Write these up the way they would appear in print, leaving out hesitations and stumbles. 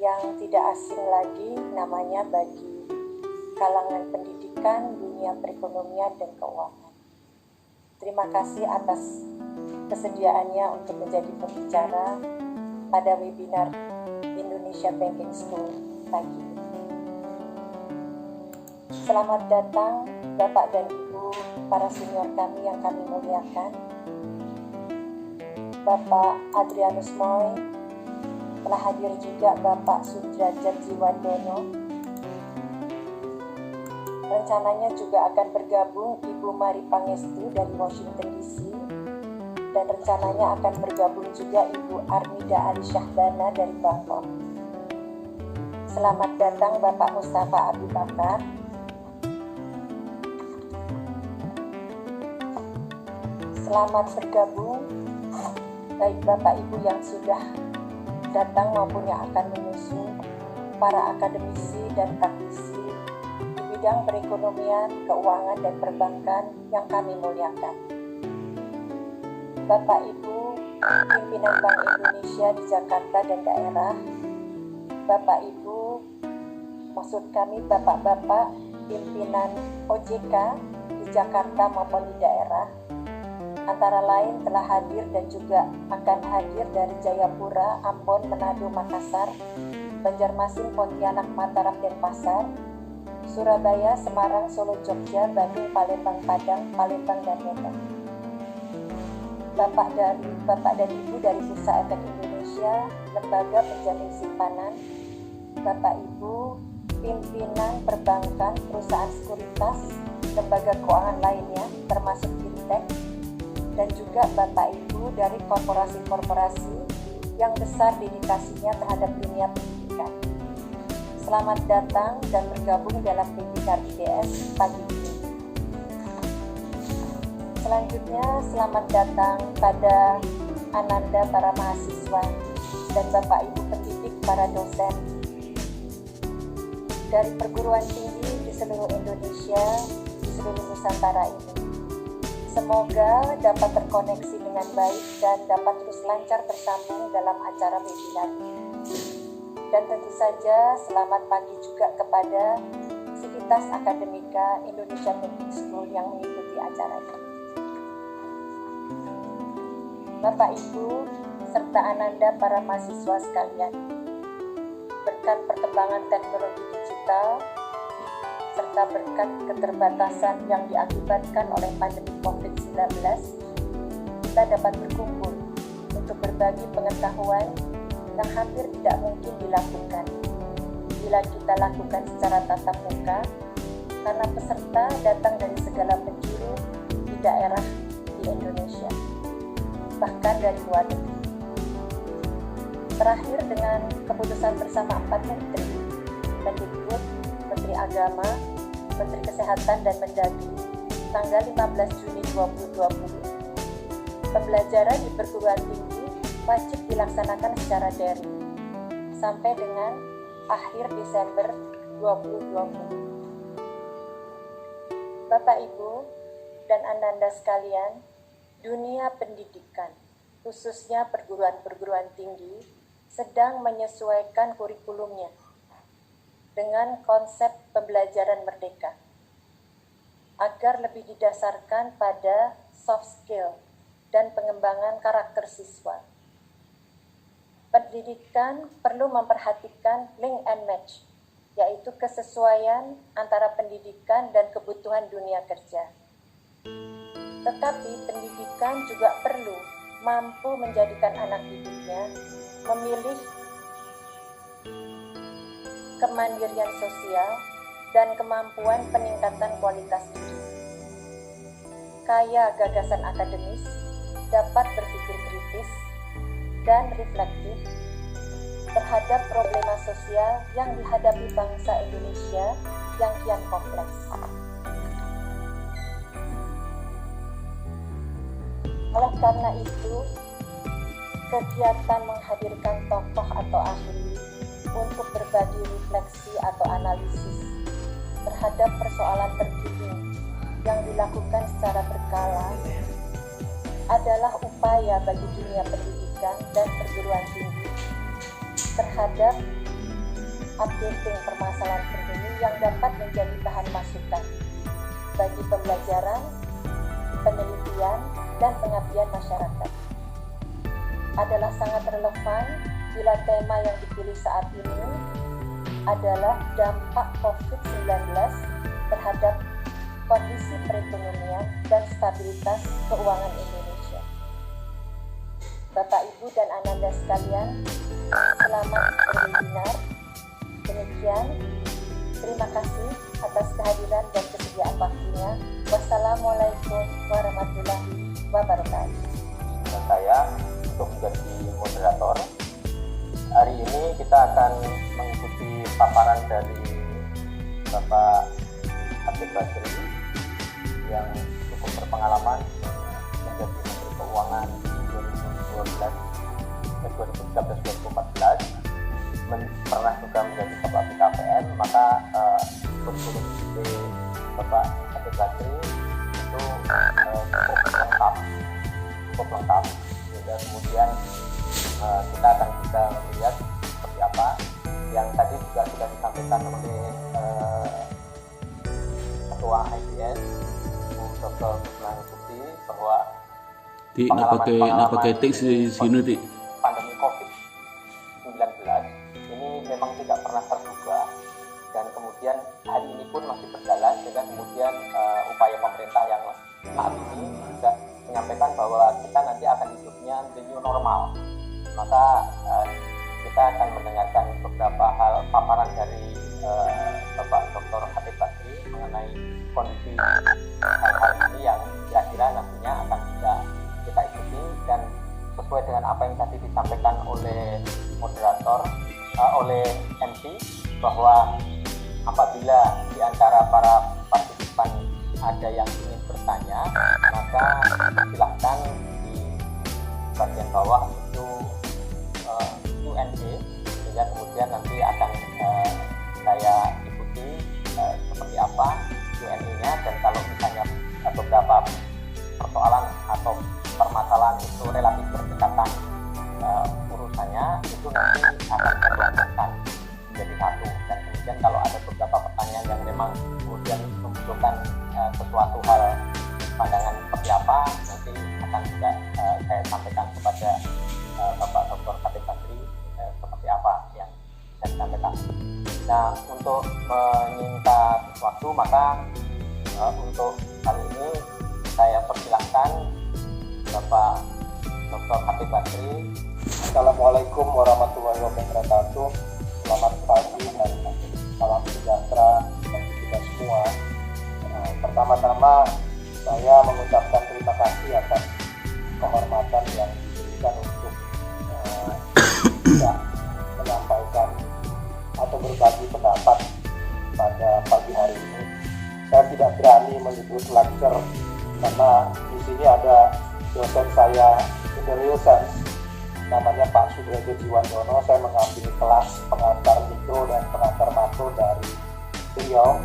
yang tidak asing lagi namanya bagi kalangan pendidikan, dunia perekonomian dan keuangan. Terima kasih atas kesediaannya untuk menjadi pembicara pada webinar Indonesia Banking School pagi ini. Selamat datang Bapak dan Ibu, para senior kami yang kami muliakan. Bapak Adrianus Moy, telah hadir juga Bapak Sudrajat Jiwandono. Rencananya juga akan bergabung Ibu Mari Pangestu dari Washington DC, dan rencananya akan bergabung juga Ibu Armida Ali Syahbana dari Bangkok. Selamat datang Bapak Mustafa Abi Bakar. Selamat bergabung baik Bapak Ibu yang sudah datang maupun yang akan menyusul, para akademisi dan praktisi di bidang perekonomian, keuangan, dan perbankan yang kami muliakan. Bapak Ibu, pimpinan Bank Indonesia di Jakarta dan daerah, Bapak Ibu, maksud kami Bapak-Bapak, pimpinan OJK di Jakarta maupun di daerah, antara lain telah hadir dan juga akan hadir dari Jayapura, Ambon, Manado, Makassar, Banjarmasin, Pontianak, Mataram, Denpasar, Surabaya, Semarang, Solo, Jogja, Bandung, Palembang, Padang, Palembang, dan Medan. Bapak dan Ibu dari Bursa Efek Indonesia, Lembaga Penjamin Simpanan, Bapak Ibu, pimpinan perbankan, perusahaan sekuritas, lembaga keuangan lainnya, termasuk fintech, dan juga Bapak Ibu dari korporasi-korporasi yang besar dedikasinya terhadap dunia pendidikan. Selamat datang dan bergabung dalam webinar IDS pagi ini. Selanjutnya, selamat datang pada Ananda para mahasiswa dan Bapak Ibu pendidik para dosen dari perguruan tinggi di seluruh Indonesia, di seluruh Nusantara ini. Semoga dapat terkoneksi dengan baik dan dapat terus lancar bersambung dalam acara webinar ini. Dan tentu saja selamat pagi juga kepada Sivitas Akademika Indonesia Banking School yang mengikuti acara ini. Bapak Ibu serta Ananda para mahasiswa sekalian, berkat perkembangan teknologi digital serta berkat keterbatasan yang diakibatkan oleh pandemi COVID-19, kita dapat berkumpul untuk berbagi pengetahuan yang hampir tidak mungkin dilakukan bila kita lakukan secara tatap muka, karena peserta datang dari segala penjuru di daerah di Indonesia, bahkan dari luar negeri. Terakhir dengan keputusan bersama 4 menteri, Mendikbud, Menteri Agama, Menteri Kesehatan, dan Mendagri, tanggal 15 Juni 2020, pembelajaran di perguruan tinggi wajib dilaksanakan secara daring sampai dengan akhir Desember 2020. Bapak Ibu dan Ananda sekalian, dunia pendidikan, khususnya perguruan tinggi, sedang menyesuaikan kurikulumnya dengan konsep pembelajaran merdeka agar lebih didasarkan pada soft skill dan pengembangan karakter siswa. Pendidikan perlu memperhatikan link and match, yaitu kesesuaian antara pendidikan dan kebutuhan dunia kerja. Tetapi pendidikan juga perlu mampu menjadikan anak didiknya memilih kemandirian sosial dan kemampuan peningkatan kualitas diri. Kaya gagasan akademis, dapat berpikir kritis dan reflektif terhadap problema sosial yang dihadapi bangsa Indonesia yang kian kompleks. Oleh karena itu, kegiatan menghadirkan tokoh atau ahli untuk berbagi refleksi atau analisis terhadap persoalan terkini yang dilakukan secara berkala adalah upaya bagi dunia pendidikan dan perguruan tinggi terhadap updating permasalahan terkini yang dapat menjadi bahan masukan bagi pembelajaran, penelitian, dan pengabdian masyarakat. Adalah sangat relevan bila tema yang dipilih saat ini adalah dampak COVID-19 terhadap kondisi perekonomian dan stabilitas keuangan Indonesia. Bapak, Ibu, dan Ananda sekalian, selamat berwebinar. Demikian, terima kasih atas kehadiran dan kesediaan waktunya. Wassalamualaikum warahmatullahi wabarakatuh. Dan saya untuk menjadi moderator. Hari ini kita akan mengikuti paparan dari Bapak Habib Basri yang cukup berpengalaman menjadi Menteri Keuangan 2013-2014, pernah juga menjadi Ketua BKPM, maka kurikulum Bapak Habib Basri itu cukup lengkap. Dan kemudian kita akan bisa melihat seperti apa yang tadi juga sudah disampaikan oleh Ketua IBS Dr. Kusnani Putri bahwa nak pakai teks di sini pandemi COVID-19 ini memang tidak pernah terduga, dan kemudian hari ini pun masih berjalan, sehingga kemudian upaya pemerintah yang saat ini juga menyampaikan bahwa kita nanti akan hidupnya the new normal. Maka kita akan mendengarkan beberapa hal paparan dari Bapak Dr. Habib Basri mengenai kondisi hal-hal ini yang kira-kira nantinya akan bisa kita ikuti, dan sesuai dengan apa yang tadi disampaikan oleh moderator, oleh MC, bahwa apabila di antara para partisipan ada yang ingin bertanya, maka silahkan di bagian bawah itu Q&A, sehingga kemudian nanti akan saya ikuti seperti apa Q&A-nya, dan kalau misalnya beberapa persoalan atau permasalahan itu relatif berdekatan urusannya, itu nanti akan terlangsungkan menjadi satu, dan kemudian kalau ada beberapa pertanyaan yang memang kemudian membutuhkan sesuatu hal pandangan seperti apa, nanti akan juga saya sampaikan kepada Bapak Dr. Habib Basri seperti apa yang saya sampaikan. Nah, untuk menyingkat waktu, maka untuk kali ini saya persilahkan Bapak Dr. Habib Basri. Assalamualaikum warahmatullahi wabarakatuh. Selamat pagi dan salam sejahtera bagi kita semua. Pertama-tama saya mengucapkan terima kasih atas kehormatan yang diberikan untuk bisa menyampaikan atau berbagi pendapat pada pagi hari ini. Saya tidak berani menyebut lecture karena di sini ada dosen saya in the real sense, namanya Pak Sudrejo Jiwandono. Saya mengambil kelas pengantar mikro dan pengantar makro dari beliau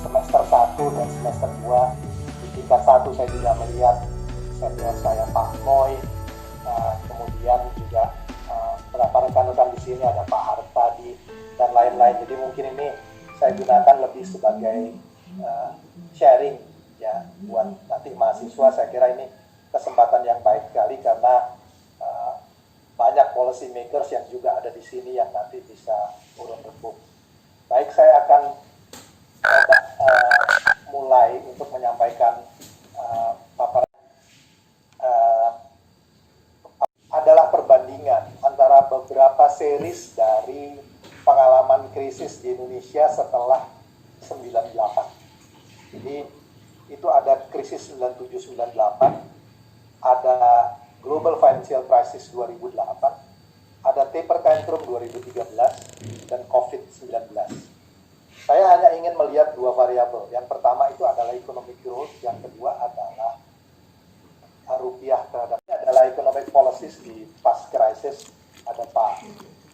semester 1 dan semester 2. Di tingkat 1 saya juga melihat senior saya Pak Moy, kemudian juga beberapa rekan-rekan di sini ada Pak Hartadi dan lain-lain. Jadi mungkin ini saya gunakan lebih sebagai sharing ya buat nanti mahasiswa. Saya kira ini kesempatan yang baik sekali karena banyak policy makers yang juga ada di sini yang nanti bisa urun rembuk. Baik, saya akan mulai untuk menyampaikan paparan. Adalah perbandingan antara beberapa series dari pengalaman krisis di Indonesia setelah 98. Jadi itu ada krisis 97-98, ada Global Financial Crisis 2008, ada taper tantrum 2013, dan COVID-19. Saya hanya ingin melihat dua variabel. Yang pertama itu adalah economic growth, yang kedua adalah rupiah terhadap. Ini adalah economic policies di past crisis. Ada Pak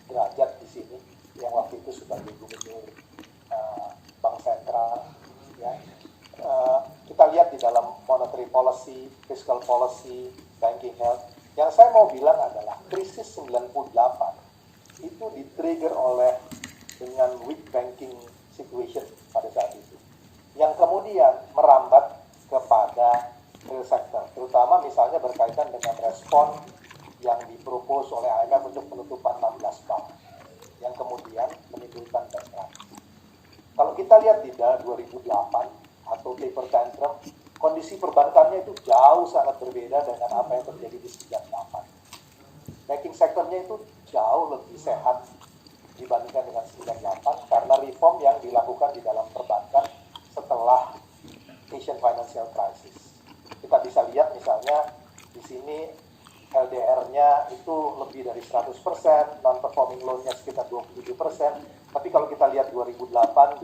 Derajat di sini yang waktu itu sebagai gubernur Bank Sentral. Ya. Kita lihat di dalam monetary policy, fiscal policy, banking health. Yang saya mau bilang adalah krisis 98 itu di-trigger oleh dengan weak banking situation pada saat itu, yang kemudian merambat kepada real sector, terutama misalnya berkaitan dengan respon yang dipropos oleh IMF untuk penutupan 16 bank, yang kemudian menimbulkan backlash. Kalau kita lihat di 2008 atau taper tantrum, kondisi perbankannya itu jauh sangat berbeda dengan apa yang terjadi di 98. Banking sektornya itu jauh lebih sehat dibandingkan dengan 98 karena reform yang dilakukan di dalam perbankan setelah Asian Financial Crisis. Kita bisa lihat misalnya di sini LDR-nya itu lebih dari 100%, non-performing loan-nya sekitar 27%, tapi kalau kita lihat 2008,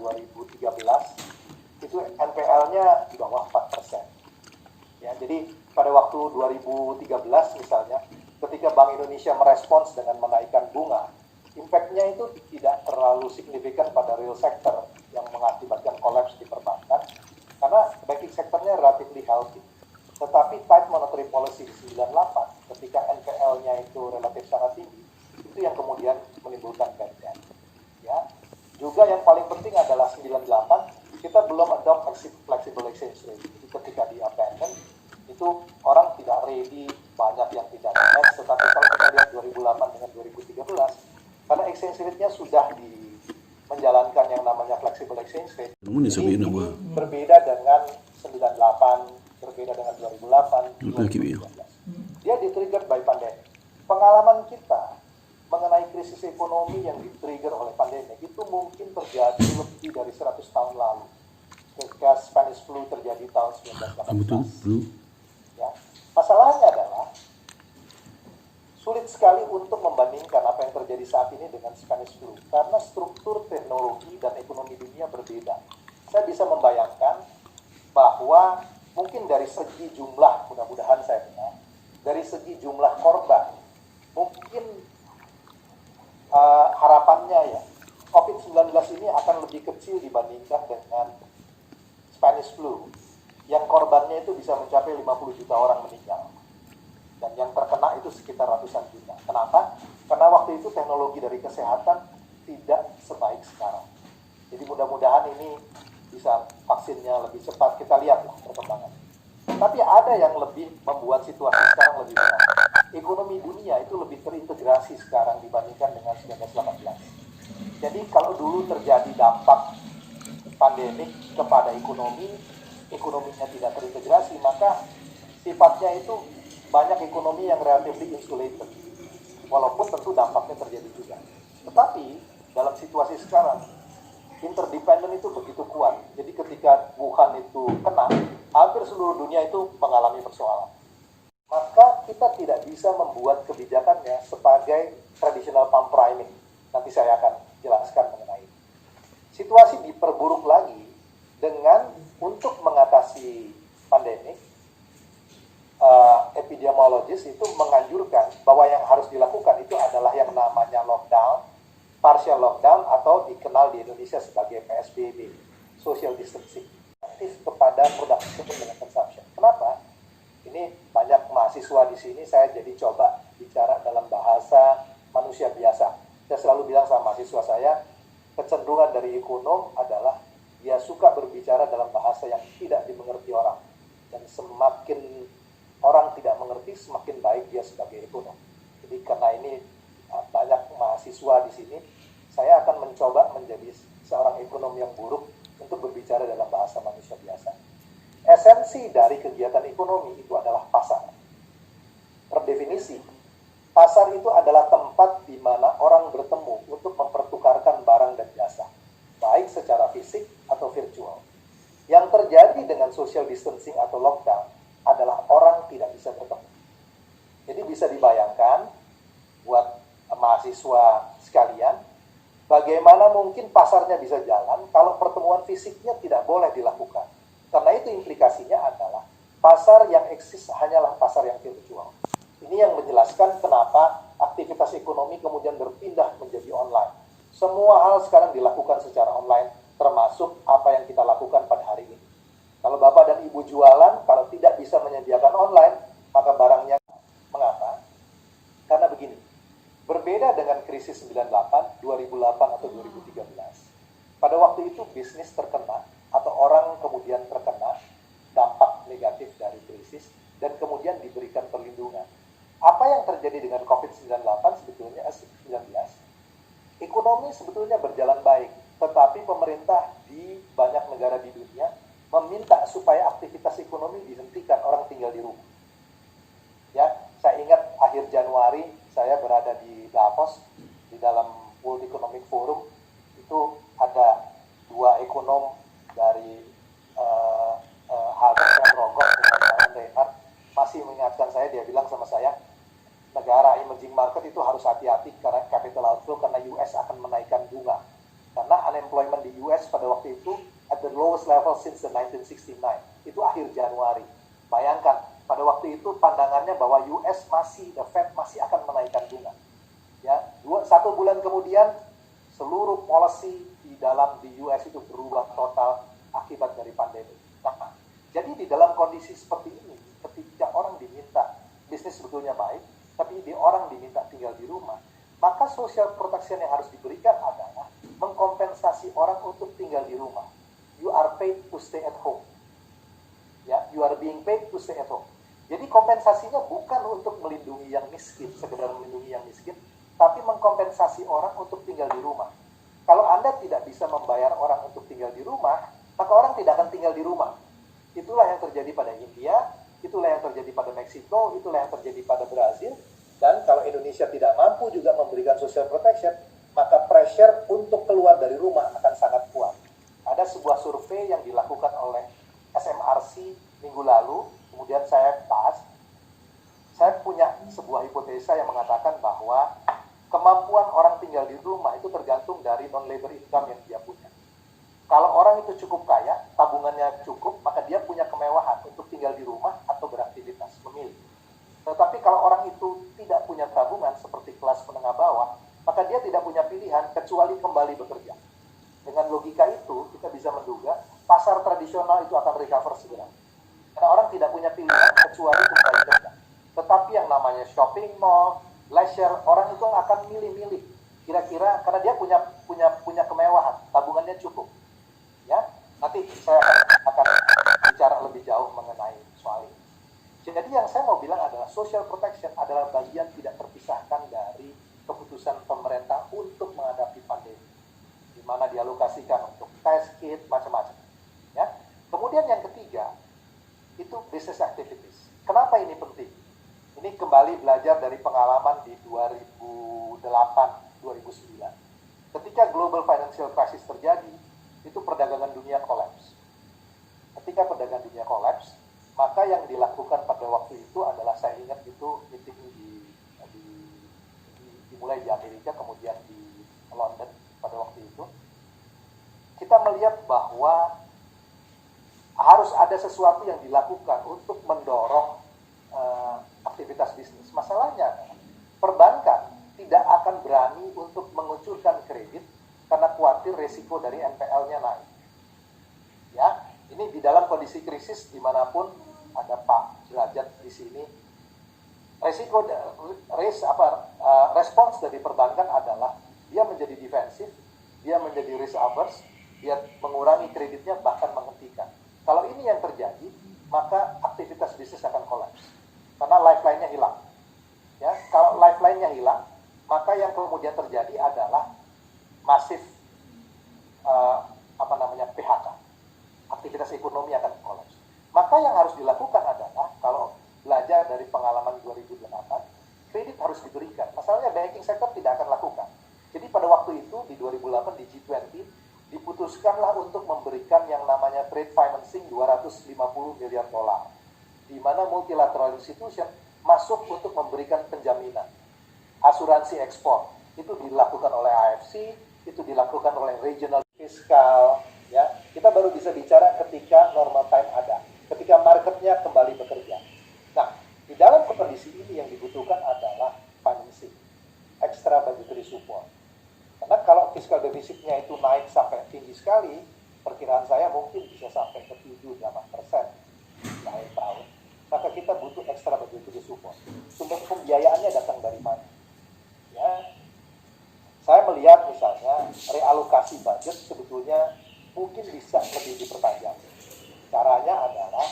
2013, itu NPL-nya di bawah 4%. Ya, jadi pada waktu 2013 misalnya, ketika Bank Indonesia merespons dengan menaikkan bunga, impact-nya itu tidak terlalu signifikan pada real sector yang mengakibatkan kolaps di perbankan, karena banking sektornya relatively healthy. Tetapi tight monetary policy di 98, ketika NPL-nya itu relatif sangat tinggi, itu yang kemudian menimbulkan bad debt. Ya. Juga yang paling penting adalah 98, kita belum adopt flexible exchange rate. Jadi ketika di abandon, itu orang tidak ready, banyak yang tidak match. Tetapi kalau kita lihat 2008 dengan 2013, karena exchange rate-nya sudah menjalankan yang namanya flexible exchange rate, ini berbeda dengan 98, berbeda dengan 2008, 2013. Dia di-trigger by pandemic. Pengalaman kita mengenai krisis ekonomi yang di-trigger oleh pandemi itu mungkin terjadi lebih dari 100 tahun lalu. Ketika Spanish flu terjadi tahun 1918. Ya. Masalahnya adalah sulit sekali untuk membandingkan apa yang terjadi saat ini dengan Spanish flu karena struktur teknologi dan ekonomi dunia berbeda. Saya bisa membayangkan bahwa mungkin dari segi jumlah, mudah-mudahan saya benar, dari segi jumlah korban, mungkin harapannya ya, COVID-19 ini akan lebih kecil dibandingkan dengan Spanish flu, yang korbannya itu bisa mencapai 50 juta orang meninggal. Dan yang terkena itu sekitar ratusan juta. Kenapa? Karena waktu itu teknologi dari kesehatan tidak sebaik sekarang. Jadi mudah-mudahan ini bisa vaksinnya lebih cepat, kita lihatlah perkembangan. Tapi ada yang lebih membuat situasi sekarang lebih berat. Ekonomi dunia itu lebih terintegrasi sekarang dibandingkan dengan 1918. Jadi kalau dulu terjadi dampak pandemik kepada ekonominya tidak terintegrasi, maka sifatnya itu banyak ekonomi yang relatively insulated. Walaupun tentu dampaknya terjadi juga. Tetapi dalam situasi sekarang, interdependent itu begitu kuat. Jadi ketika Wuhan itu kena, hampir seluruh dunia itu mengalami persoalan. Maka kita tidak bisa membuat kebijakannya sebagai traditional pump priming. Nanti saya akan jelaskan mengenai itu. Situasi diperburuk lagi dengan untuk mengatasi pandemik, epidemiologis itu menganjurkan bahwa yang harus dilakukan itu adalah yang namanya lockdown, partial lockdown atau dikenal di Indonesia sebagai PSBB, social distancing, aktif kepada production dengan consumption. Kenapa? Ini banyak mahasiswa di sini, saya jadi coba bicara dalam bahasa manusia biasa. Saya selalu bilang sama mahasiswa saya, kecenderungan dari ekonom adalah dia suka berbicara dalam bahasa yang tidak dimengerti orang. Dan semakin orang tidak mengerti, semakin baik dia sebagai ekonom. Jadi karena ini banyak mahasiswa di sini, saya akan mencoba menjadi seorang ekonom yang buruk untuk berbicara dalam bahasa manusia biasa. Esensi dari kegiatan ekonomi itu adalah pasar. Per definisi, pasar itu adalah tempat di mana orang bertemu untuk mempertukarkan barang dan jasa, baik secara fisik atau virtual. Yang terjadi dengan social distancing atau lockdown adalah orang tidak bisa bertemu. Jadi bisa dibayangkan buat mahasiswa sekalian, bagaimana mungkin pasarnya bisa jalan kalau pertemuan fisiknya tidak boleh dilakukan. Karena itu implikasinya adalah pasar yang eksis hanyalah pasar yang virtual. Ini yang menjelaskan kenapa aktivitas ekonomi kemudian berpindah menjadi online. Semua hal sekarang dilakukan secara online, termasuk apa yang kita lakukan pada hari ini. Kalau Bapak dan Ibu jualan, kalau tidak bisa menyediakan online, maka barangnya. Mengapa? Karena begini, berbeda dengan krisis 98, 2008 atau 2013. itu bisnis terkena atau orang kemudian terkena dampak negatif dari krisis dan kemudian diberikan perlindungan. Apa yang terjadi dengan COVID-19 sebetulnya 19? Ekonomi sebetulnya berjalan baik, tetapi pemerintah di banyak negara di dunia meminta supaya aktivitas ekonomi dihentikan, orang tinggal di rumah. Ya, saya ingat akhir Januari saya berada di Davos di dalam World Economic Forum, itu ada dua ekonom dari Harvard dan Rogoff dengan Brian Reinhardt masih mengingatkan saya, dia bilang sama saya, negara emerging market itu harus hati-hati karena capital outflow, karena US akan menaikkan bunga. Karena unemployment di US pada waktu itu at the lowest level since the 1969. Itu akhir Januari. Bayangkan, pada waktu itu pandangannya bahwa US the Fed masih akan menaikkan bunga. Ya, 1 bulan kemudian seluruh policy di US itu berubah total akibat dari pandemi. Nah, jadi di dalam kondisi seperti ini, ketika orang diminta, bisnis sebetulnya baik, tapi orang diminta tinggal di rumah, maka social protection yang harus diberikan adalah mengkompensasi orang untuk tinggal di rumah. You are paid to stay at home. Ya, you are being paid to stay at home. Jadi kompensasinya bukan untuk melindungi yang miskin, sekedar melindungi yang miskin, tapi mengkompensasi orang untuk tinggal di rumah. Kalau Anda tidak bisa membayar orang untuk tinggal di rumah, maka orang tidak akan tinggal di rumah. Itulah yang terjadi pada India, itulah yang terjadi pada Meksiko, itulah yang terjadi pada Brazil. Dan kalau Indonesia tidak mampu juga memberikan social protection, maka pressure untuk keluar dari rumah akan sangat kuat. Ada sebuah survei yang dilakukan oleh SMRC minggu lalu, kemudian saya bahas. Saya punya sebuah hipotesa yang mengatakan bahwa kemampuan orang tinggal di rumah itu tergantung dari non-labor income yang dia punya. Kalau orang itu cukup kaya, tabungannya cukup, maka dia punya kemewahan untuk tinggal di rumah atau beraktivitas, memilih. Tetapi kalau orang itu tidak punya tabungan seperti kelas menengah bawah, maka dia tidak punya pilihan kecuali kembali bekerja. Dengan logika itu, kita bisa menduga pasar tradisional itu akan recover segera. Karena orang tidak punya pilihan kecuali kembali bekerja. Tetapi yang namanya shopping mall, leisure, orang itu akan milih-milih. Kira-kira karena dia punya kemewahan, tabungannya cukup. Ya, nanti saya akan bicara lebih jauh mengenai soal ini. Jadi yang saya mau bilang adalah social protection adalah bagian tidak terpisahkan dari keputusan pemerintah untuk menghadapi pandemi, di mana dialokasikan untuk test kit macam-macam. Ya. Kemudian yang ketiga itu business activities. Kenapa ini penting? Ini kembali belajar dari pengalaman di 2008-2009. Ketika global financial crisis terjadi, itu perdagangan dunia kolaps. Ketika perdagangan dunia kolaps, maka yang dilakukan pada waktu itu adalah, saya ingat itu meeting dimulai di Amerika, kemudian di London pada waktu itu. Kita melihat bahwa harus ada sesuatu yang dilakukan untuk mendorong aktivitas bisnis. Masalahnya, perbankan tidak akan berani untuk mengucurkan kredit karena khawatir resiko dari NPL-nya naik. Ya, ini di dalam kondisi krisis dimanapun ada Pak Derajat di sini. Respons dari perbankan adalah dia menjadi defensif, dia menjadi risk averse, dia mengurangi kreditnya bahkan menghentikan. Kalau ini yang terjadi, maka aktivitas bisnis akan kolaps karena lifeline-nya hilang. Ya, kalau lifeline-nya hilang, maka yang kemudian terjadi adalah masif PHK. Aktivitas ekonomi akan kolaps. Maka yang harus dilakukan adalah, kalau belajar dari pengalaman 2008, kredit harus diberikan. Masalahnya banking sector tidak akan lakukan. Jadi pada waktu itu di 2008 di G20 diputuskanlah untuk memberikan yang namanya trade financing 250 miliar dolar, di mana multilateral institution masuk untuk memberikan penjaminan. Asuransi ekspor itu dilakukan oleh AFC, itu dilakukan oleh regional fiskal. Ya, kita baru bisa bicara ketika normal time ada, ketika marketnya kembali bekerja. Nah, di dalam kondisi ini yang dibutuhkan adalah financing, extra budgetary support. Karena kalau fiscal defisitnya itu naik sampai tinggi sekali, perkiraan saya mungkin bisa sampai ke 7-8% di akhir tahun. Maka kita butuh extra budgetary support. Sumber pembiayaannya datang dari mana? Ya, saya melihat misalnya realokasi budget sebetulnya mungkin bisa lebih dipertajam. Caranya adalah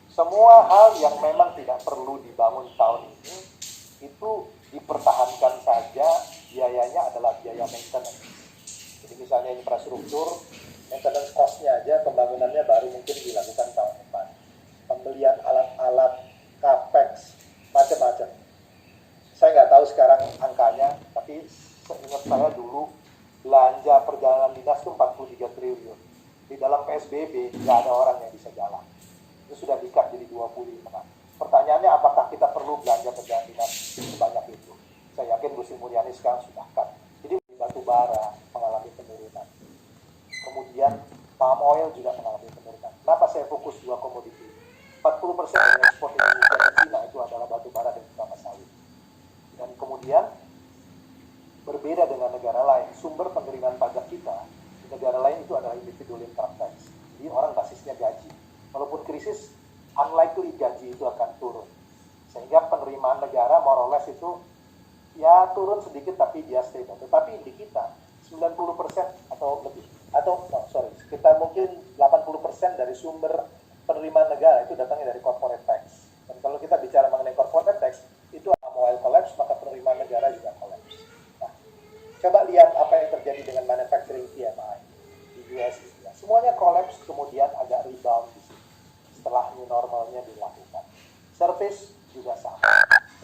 semua hal yang memang tidak perlu dibangun tahun ini itu dipertahankan saja, biayanya adalah biaya maintenance. Jadi misalnya infrastruktur, maintenance cost-nya aja, pembangunannya baru mungkin dilakukan tahun depan. Pembelian alat-alat, capex, macam-macam. Saya nggak tahu sekarang angkanya, tapi seingat saya dulu belanja perjalanan dinas itu 43 triliun. Di dalam PSBB nggak ada orang yang bisa jalan. Itu sudah di-cut jadi 25. Pertanyaannya, apakah kita perlu belanja perjalanan dinas sebanyak itu? Saya yakin Bu Sri Mulyani sekarang sudah cut. Jadi batu bara mengalami penurunan. Kemudian palm oil juga mengalami penurunan. Kenapa saya fokus 2 komoditi? 40% dari ekspor Indonesia ke Cina itu adalah batu bara dan kelapa sawit. Dan kemudian berbeda dengan negara lain, sumber penerimaan pajak kita di negara lain itu adalah individual income tax. Jadi orang basisnya gaji. Walaupun krisis, unlikely gaji itu akan turun. Sehingga penerimaan negara more or less itu ya turun sedikit tapi dia stable. Tetapi di kita 90% atau lebih, sekitar mungkin 80% dari sumber penerimaan negara itu datangnya dari corporate tax. Dan kalau kita bicara mengenai corporate tax, itu oil collapse, maka penerimaan negara juga collapse. Nah, coba lihat apa yang terjadi dengan manufacturing PMI di US. Semuanya collapse, kemudian agak rebound di sini setelah new normalnya dilakukan. Service juga sama.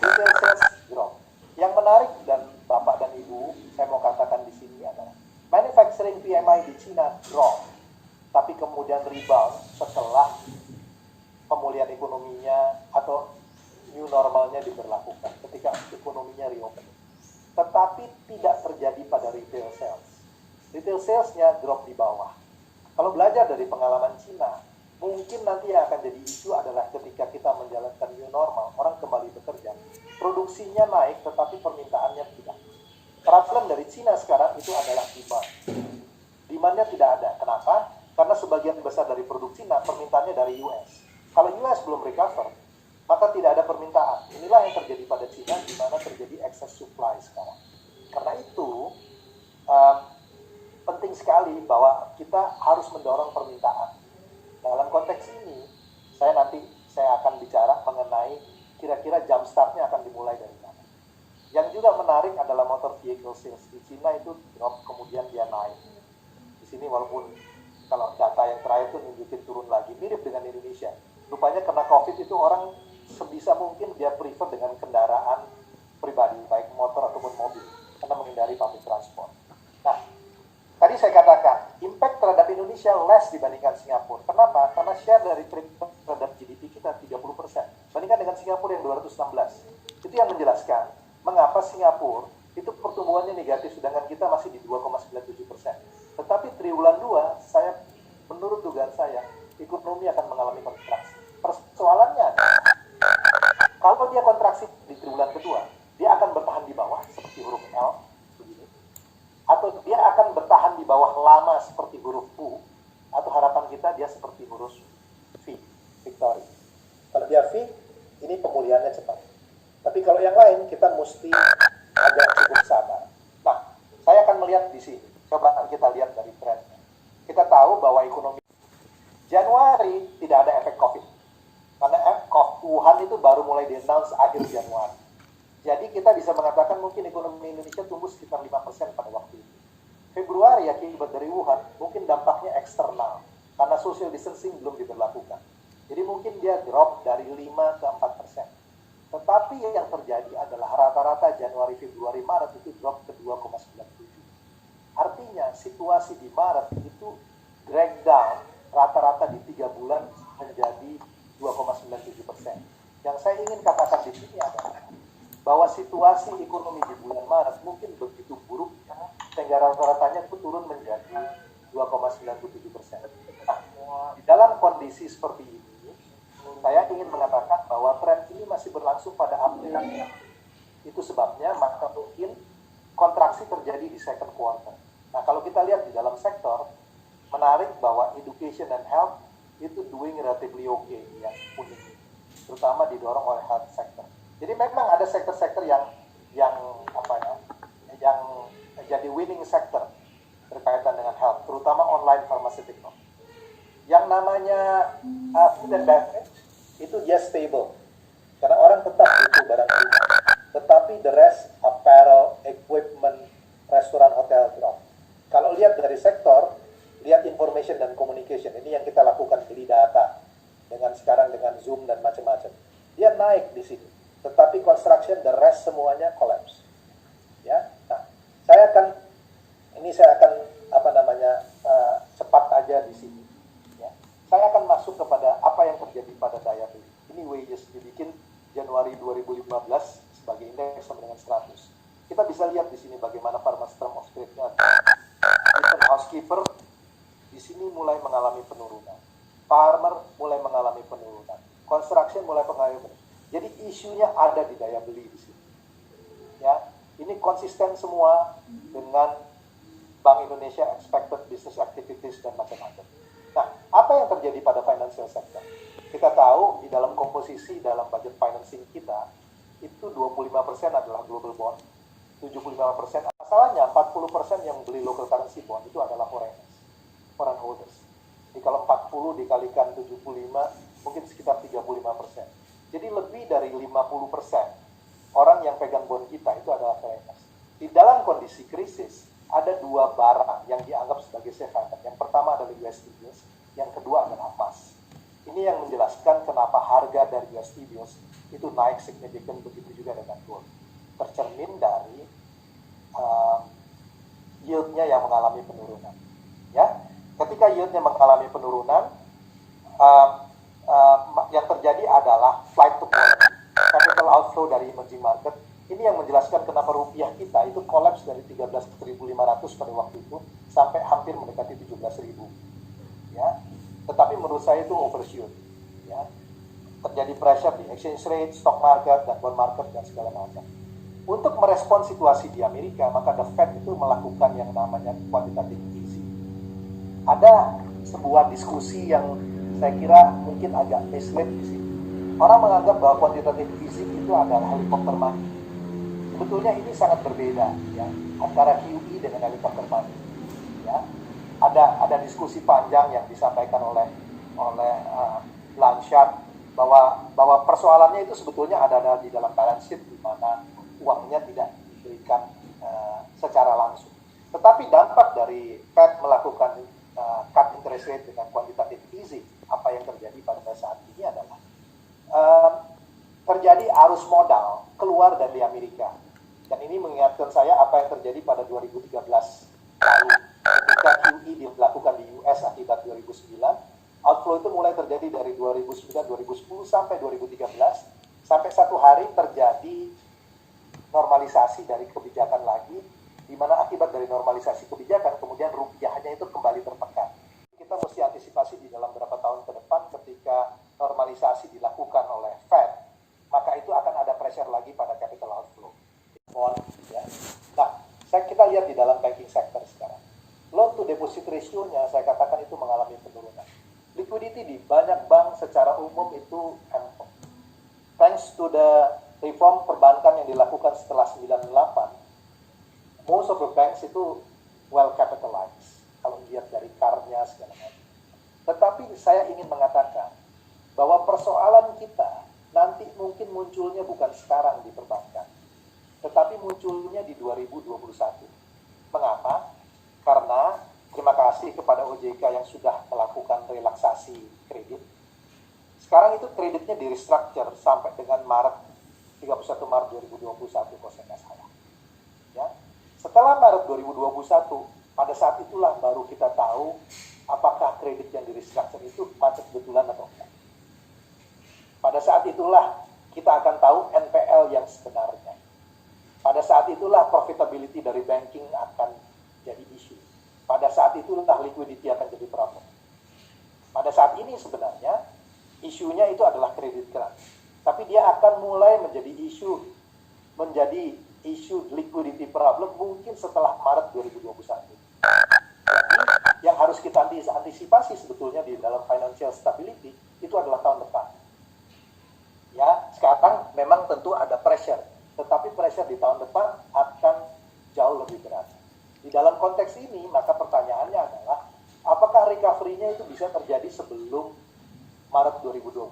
Retail sales drop. Yang menarik dan Bapak dan Ibu, saya mau katakan di sini adalah manufacturing PMI di Cina drop, tapi kemudian rebound setelah pemulihan ekonominya atau new normalnya diberlakukan ketika ekonominya reopen. Tetapi tidak terjadi pada retail sales. Retail salesnya drop di bawah. Kalau belajar dari pengalaman Cina, mungkin nanti yang akan jadi isu adalah ketika kita menjalankan new normal, orang kembali bekerja, produksinya naik tetapi permintaannya tidak. Problem dari Cina sekarang itu adalah demand. Demandnya tidak ada. Kenapa? Karena sebagian besar dari produk Cina permintaannya dari US. Kalau US belum recover, maka tidak ada permintaan. Inilah yang terjadi pada Cina, di mana terjadi excess supply sekarang. Karena itu penting sekali bahwa kita harus mendorong permintaan. Dalam konteks ini, saya akan bicara mengenai kira-kira jump start-nya akan dimulai dari mana. Yang juga menarik adalah motor vehicle sales. Di Cina itu drop, kemudian dia naik. Di sini walaupun kalau data yang terakhir itu nunjukin turun lagi, mirip dengan Indonesia. Rupanya karena COVID itu orang sebisa mungkin dia prefer dengan kendaraan pribadi, baik motor ataupun mobil, karena menghindari public transport. Nah, tadi saya katakan, impact terhadap Indonesia less dibandingkan Singapura. Kenapa? Karena share dari trade terhadap GDP kita 30%. Bandingkan dengan Singapura yang 216. Itu yang menjelaskan mengapa Singapura itu pertumbuhannya negatif, sedangkan kita masih di 2,97%. Tetapi triwulan 2, menurut dugaan saya, ekonomi akan mengalami kontraksi. Persoalannya adalah, kalau dia kontraksi di triwulan kedua, dia akan bertahan di bawah, seperti huruf L, begini. Atau dia akan bertahan di bawah lama seperti huruf U, atau harapan kita dia seperti huruf V, victory. Kalau dia V, ini pemulihannya cepat. Tapi kalau yang lain, kita mesti agak cukup sabar. Nah, saya akan melihat di sini. Coba kita lihat dari trendnya. Kita tahu bahwa ekonomi Januari tidak ada efek COVID. Karena Wuhan itu baru mulai di-announce akhir Januari. Jadi kita bisa mengatakan mungkin ekonomi Indonesia tumbuh sekitar 5% pada waktu itu. Februari akibat dari Wuhan, mungkin dampaknya eksternal. Karena social distancing belum diberlakukan. Jadi mungkin dia drop dari 5 ke 4%. Tetapi yang terjadi adalah rata-rata Januari, Februari, Maret itu drop ke 2,97. Artinya situasi di Maret itu drag down rata-rata di 3 bulan menjadi 2,97%. Yang saya ingin katakan di sini adalah bahwa situasi ekonomi di bulan Maret mungkin begitu buruk sehingga rata-ratanya itu turun menjadi 2,97%. Nah, di dalam kondisi seperti ini, saya ingin mengatakan bahwa tren ini masih berlangsung pada April. Itu sebabnya maka mungkin kontraksi terjadi di second quarter. Nah, kalau kita lihat di dalam sektor, menarik bahwa education and health itu doing relatively okay, yang kuning, terutama didorong oleh health sector. Jadi memang ada sektor-sektor yang jadi winning sector berkaitan dengan health, terutama online pharmacy. positive note. Yang namanya food and beverage itu dia stable karena orang tetap butuh barang prima. Tetapi the rest, apparel, equipment, restoran, hotel drop. Kalau lihat dari sektor, lihat information dan communication, ini yang kita lakukan, beli data dengan sekarang dengan Zoom dan macam-macam. Dia naik di sini. Tetapi construction, the rest semuanya collapse. Ya, nah, saya akan cepat aja di sini. Ya. Saya akan masuk kepada apa yang terjadi pada daya beli. Ini wages dibikin Januari 2015 sebagai indeks sama dengan 100. Kita bisa lihat di sini bagaimana farmers term of trade-nya. Housekeeper di sini mulai mengalami penurunan. Farmer mulai mengalami penurunan. Construction mulai mengalami penurunan. Jadi isunya ada di daya beli di sini. Ya, ini konsisten semua dengan Bank Indonesia expected business activities dan macam-macam. Nah, apa yang terjadi pada financial sector? Kita tahu di dalam komposisi dalam budget financing kita itu 25% adalah global bond, 75%. Masalahnya 40% yang beli local currency bond itu adalah foreign holders. Jadi kalau 40 dikalikan 75 mungkin sekitar 35%. Jadi lebih dari 50% orang yang pegang bond kita itu adalah foreigners. Di dalam kondisi krisis ada dua barang yang dianggap sebagai safe haven. Yang pertama adalah US T-bills, yang kedua adalah emas. Ini yang menjelaskan kenapa harga dari US T-bills itu naik signifikan, begitu juga dengan gold. Tercermin dari yield-nya yang mengalami penurunan. Ya, ketika yield-nya mengalami penurunan, yang terjadi adalah flight to quality, capital outflow dari emerging market. Ini yang menjelaskan kenapa rupiah kita itu kolaps dari 13.500 pada waktu itu sampai hampir mendekati 17.000. Ya, tetapi menurut saya itu overshoot. Ya, terjadi pressure di exchange rate, stock market, dan bond market dan segala macam. Untuk merespon situasi di Amerika, maka The Fed itu melakukan yang namanya quantitative easing. Ada sebuah diskusi yang saya kira mungkin agak mislead di sini. Orang menganggap bahwa quantitative easing itu adalah helikopter money. Sebetulnya ini sangat berbeda, ya, antara QE dengan helikopter money. Ya, ada diskusi panjang yang disampaikan oleh Blanchard bahwa persoalannya itu sebetulnya ada di dalam balance sheet di mana uangnya tidak diberikan secara langsung. Tetapi dampak dari Fed melakukan cut interest rate dengan quantitative easing, apa yang terjadi pada saat ini adalah terjadi arus modal keluar dari Amerika. Dan ini mengingatkan saya apa yang terjadi pada 2013 lalu ketika QE dilakukan di US akibat 2009. Outflow itu mulai terjadi dari 2009, 2010 sampai 2013, sampai satu hari terjadi normalisasi dari kebijakan lagi, di mana akibat dari normalisasi kebijakan kemudian rupiahnya itu kembali tertekan. Kita mesti antisipasi di dalam beberapa tahun ke depan ketika normalisasi dilakukan oleh Fed, maka itu akan ada pressure lagi pada capital outflow. Ya. Nah, kita lihat di dalam banking sector sekarang. Loan to deposit ratio-nya saya katakan itu mengalami penurunan. Liquidity di banyak bank secara umum itu ample. Thanks to the reform perbankan yang dilakukan setelah 98, most of the banks itu well capitalized. Kalau dilihat dari CAR-nya segala macam. Tetapi saya ingin mengatakan bahwa persoalan kita nanti mungkin munculnya bukan sekarang di perbankan, tetapi munculnya di 2021. Mengapa? Karena terima kasih kepada OJK yang sudah melakukan relaksasi kredit. Sekarang itu kreditnya di restructure sampai dengan 31 Maret 2021 kalau saya nggak salah. Ya. Setelah Maret 2021, pada saat itulah baru kita tahu apakah kredit yang di restructure itu macet betulan atau enggak. Pada saat itulah kita akan tahu NPL yang sebenarnya. Pada saat itulah profitability dari banking akan jadi isu. Pada saat itulah liquidity akan jadi problem. Pada saat ini sebenarnya isunya itu adalah kredit crunch. Tapi dia akan mulai menjadi isu liquidity problem mungkin setelah Maret 2021. Jadi yang harus kita antisipasi sebetulnya di dalam financial stability itu adalah tahun depan. Ya, sekarang memang tentu ada pressure, tetapi pressure di tahun depan akan jauh lebih berat. Di dalam konteks ini, maka pertanyaannya adalah, apakah recovery-nya itu bisa terjadi sebelum Maret 2021.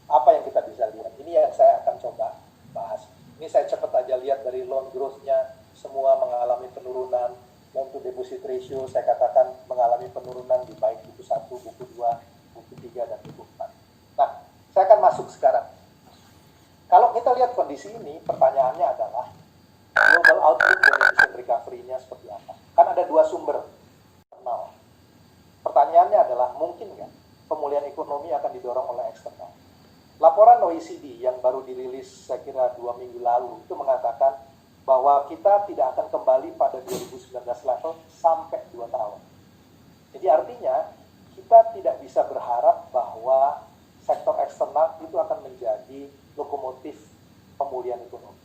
Apa yang kita bisa lihat? Ini yang saya akan coba bahas. Ini saya cepat aja lihat dari loan growth-nya, semua mengalami penurunan. Loan to deposit ratio saya katakan mengalami penurunan di baik buku 1, buku 2, buku 3, dan buku 4. Nah, saya akan masuk sekarang. Kalau kita lihat kondisi ini, pertanyaannya adalah global outlook dan Indonesian recovery-nya seperti apa? Kan ada dua sumber. Nah, pertanyaannya adalah mungkin nggak pemulihan ekonomi akan didorong oleh eksternal? Laporan OECD yang baru dirilis saya kira 2 minggu lalu itu mengatakan bahwa kita tidak akan kembali pada 2019 level sampai 2 tahun. Jadi artinya kita tidak bisa berharap bahwa sektor eksternal itu akan menjadi lokomotif pemulihan ekonomi.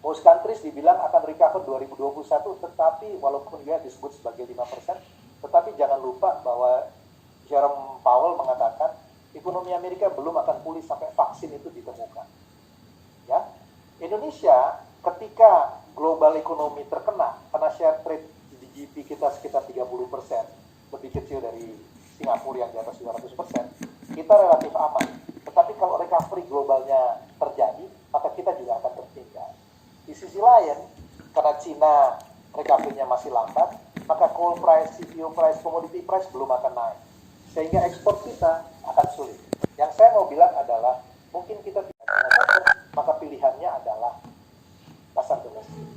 Most countries dibilang akan recover 2021, tetapi walaupun dia disebut sebagai 5%, tetapi jangan lupa bahwa Jerome Powell mengatakan ekonomi Amerika belum akan pulih sampai vaksin itu ditemukan. Ya, Indonesia ketika global ekonomi terkena, karena share trade di GDP kita sekitar 30%, lebih kecil dari Singapura yang di atas 200%, kita relatif aman. Tetapi kalau recovery globalnya terjadi, maka kita juga akan tertinggal. Di sisi lain, karena Cina recovery-nya masih lambat, maka coal price, CPO price, commodity price belum akan naik. Sehingga ekspor kita akan sulit. Yang saya mau bilang adalah, mungkin kita tidak akan ekspor, maka pilihannya adalah pasar domestik.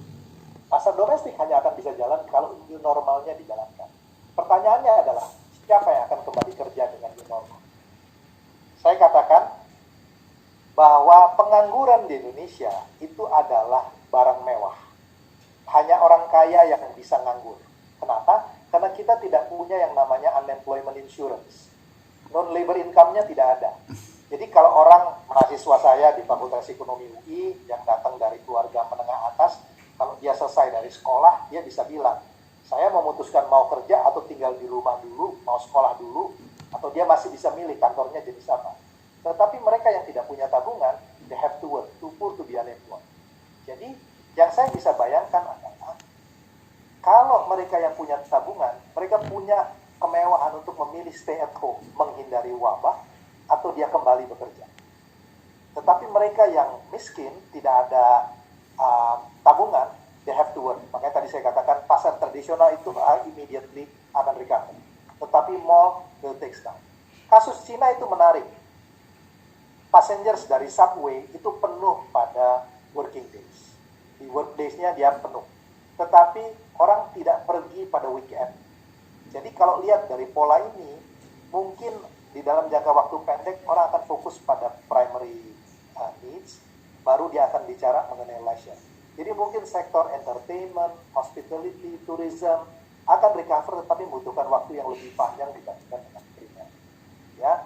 Pasar domestik hanya akan bisa jalan kalau new normalnya dijalankan. Pertanyaannya adalah, siapa yang akan kembali kerja dengan new normal? Saya katakan bahwa pengangguran di Indonesia itu adalah barang mewah. Hanya orang kaya yang bisa nganggur. Kenapa? Karena kita tidak punya yang namanya unemployment insurance. Non-labor income-nya tidak ada. Jadi kalau orang mahasiswa saya di Fakultas Ekonomi UI yang datang dari keluarga menengah atas, kalau dia selesai dari sekolah, dia bisa bilang, saya memutuskan mau kerja atau tinggal di rumah dulu, mau sekolah dulu, atau dia masih bisa milih kantornya jenis apa. Tetapi mereka yang tidak punya tabungan, they have to work, too poor to be unemployed. Jadi yang saya bisa bayangkan adalah, kalau mereka yang punya tabungan, mereka punya kemewahan untuk memilih stay at home, menghindari wabah, atau dia kembali bekerja. Tetapi mereka yang miskin, tidak ada tabungan, they have to work. Makanya tadi saya katakan pasar tradisional itu immediately akan recover. Tetapi mall will take time. Kasus Cina itu menarik. Passengers dari subway itu penuh pada working days. Di work days-nya dia penuh. Tetapi orang tidak pergi pada weekend. Jadi kalau lihat dari pola ini, mungkin di dalam jangka waktu pendek orang akan fokus pada primary needs, baru dia akan bicara mengenai leisure. Jadi mungkin sektor entertainment, hospitality, tourism akan recover, tetapi membutuhkan waktu yang lebih panjang dibandingkan dengan primer. Ya,